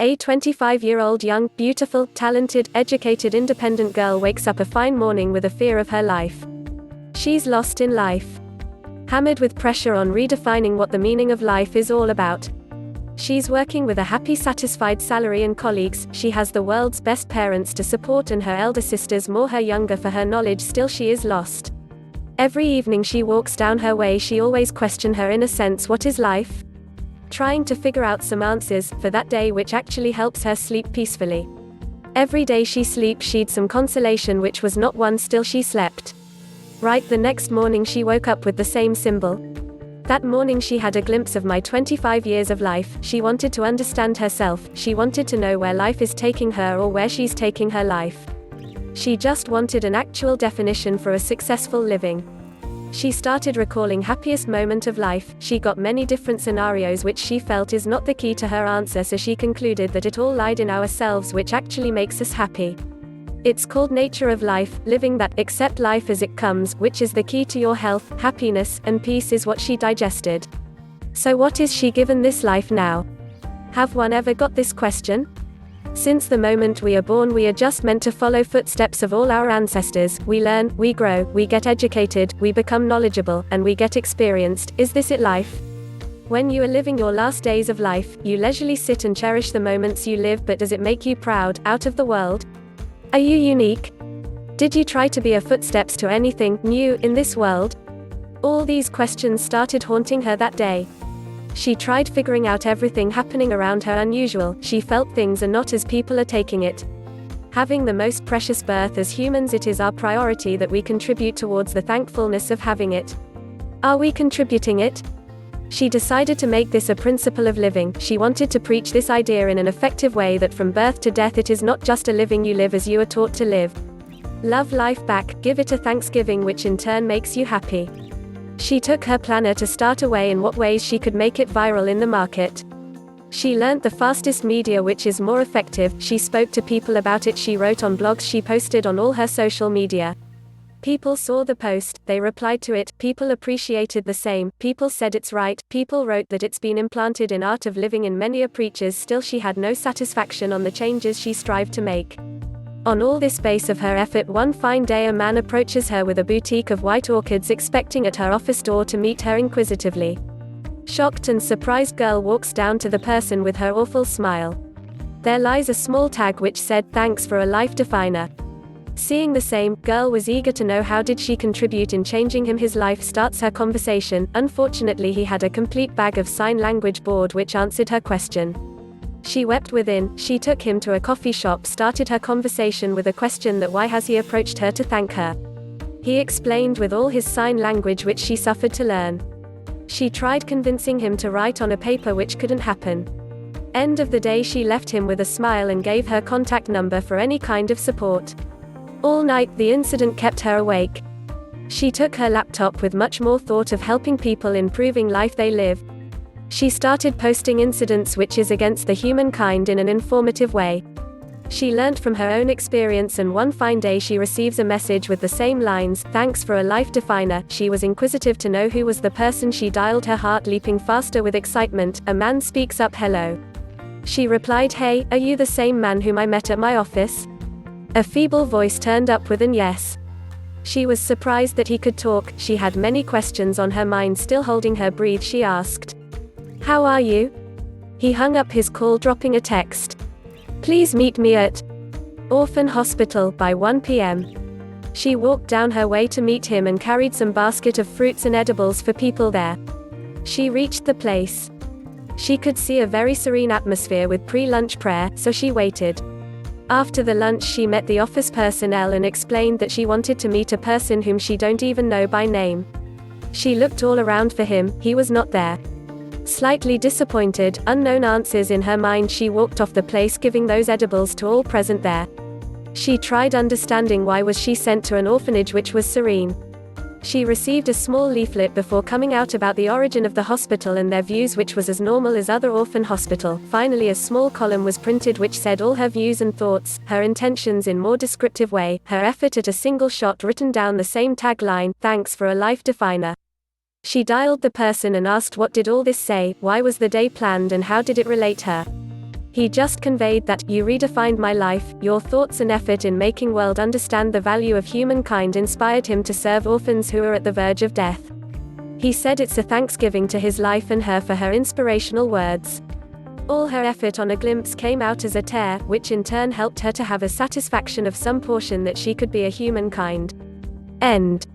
A 25-year-old young, beautiful, talented, educated, independent girl wakes up a fine morning with a fear of her life. She's lost in life. Hammered with pressure on redefining what the meaning of life is all about. She's working with a happy, satisfied salary and colleagues, she has the world's best parents to support and her elder sisters more her younger for her knowledge, still she is lost. Every evening she walks down her way, she always questions her inner sense, what is life? Trying to figure out some answers for that day which actually helps her sleep peacefully. Every day she sleeps she'd some consolation which was not one, still she slept. Right, the next morning she woke up with the same symbol. That morning she had a glimpse of my 25 years of life, she wanted to understand herself, she wanted to know where life is taking her or where she's taking her life. She just wanted an actual definition for a successful living. She started recalling happiest moment of life, she got many different scenarios which she felt is not the key to her answer, so she concluded that it all lied in ourselves which actually makes us happy. It's called nature of life, living that, accept life as it comes, which is the key to your health, happiness, and peace is what she digested. So what is she given this life now? Have one ever got this question? Since the moment we are born we are just meant to follow footsteps of all our ancestors, we learn, we grow, we get educated, we become knowledgeable, and we get experienced. Is this it life? When you are living your last days of life, you leisurely sit and cherish the moments you live, but does it make you proud, out of the world? Are you unique? Did you try to be a footsteps to anything new in this world? All these questions started haunting her that day. She tried figuring out everything happening around her unusual, she felt things are not as people are taking it. Having the most precious birth as humans, it is our priority that we contribute towards the thankfulness of having it. Are we contributing it? She decided to make this a principle of living, she wanted to preach this idea in an effective way that from birth to death it is not just a living you live as you are taught to live. Love life back, give it a thanksgiving which in turn makes you happy. She took her planner to start away in what ways she could make it viral in the market. She learnt the fastest media which is more effective, she spoke to people about it, she wrote on blogs, she posted on all her social media. People saw the post, they replied to it, people appreciated the same, people said it's right, people wrote that it's been implanted in art of living in many a preachers, still she had no satisfaction on the changes she strived to make. On all this base of her effort, one fine day a man approaches her with a bouquet of white orchids expecting at her office door to meet her inquisitively. Shocked and surprised girl walks down to the person with her awful smile. There lies a small tag which said, "Thanks for a life definer." Seeing the same, girl was eager to know how did she contribute in changing him his life, starts her conversation, unfortunately he had a complete bag of sign language board which answered her question. She wept within, she took him to a coffee shop, started her conversation with a question that why has he approached her to thank her. He explained with all his sign language which she suffered to learn. She tried convincing him to write on a paper which couldn't happen. End of the day she left him with a smile and gave her contact number for any kind of support. All night the incident kept her awake. She took her laptop with much more thought of helping people improving life they live. She started posting incidents which is against the humankind in an informative way. She learnt from her own experience and one fine day she receives a message with the same lines, "Thanks for a life definer." She was inquisitive to know who was the person, she dialed, her heart leaping faster with excitement. A man speaks up, "Hello." She replied, "Hey, are you the same man whom I met at my office?" A feeble voice turned up with an yes. She was surprised that he could talk, she had many questions on her mind, still holding her breath she asked, "How are you?" He hung up his call, dropping a text. "Please meet me at Orphan Hospital by 1 p.m. She walked down her way to meet him and carried some basket of fruits and edibles for people there. She reached the place. She could see a very serene atmosphere with pre-lunch prayer, so she waited. After the lunch she met the office personnel and explained that she wanted to meet a person whom she don't even know by name. She looked all around for him, he was not there. Slightly disappointed, unknown answers in her mind, she walked off the place giving those edibles to all present there. She tried understanding why was she sent to an orphanage which was serene. She received a small leaflet before coming out about the origin of the hospital and their views, which was as normal as other orphan hospital. Finally a small column was printed which said all her views and thoughts, her intentions in more descriptive way, her effort at a single shot, written down the same tagline, "Thanks for a life definer." She dialed the person and asked what did all this say, why was the day planned and how did it relate her. He just conveyed that, "You redefined my life, your thoughts and effort in making world understand the value of humankind inspired him to serve orphans who are at the verge of death." He said it's a thanksgiving to his life and her for her inspirational words. All her effort on A Glimpse came out as a tear, which in turn helped her to have a satisfaction of some portion that she could be a humankind. End.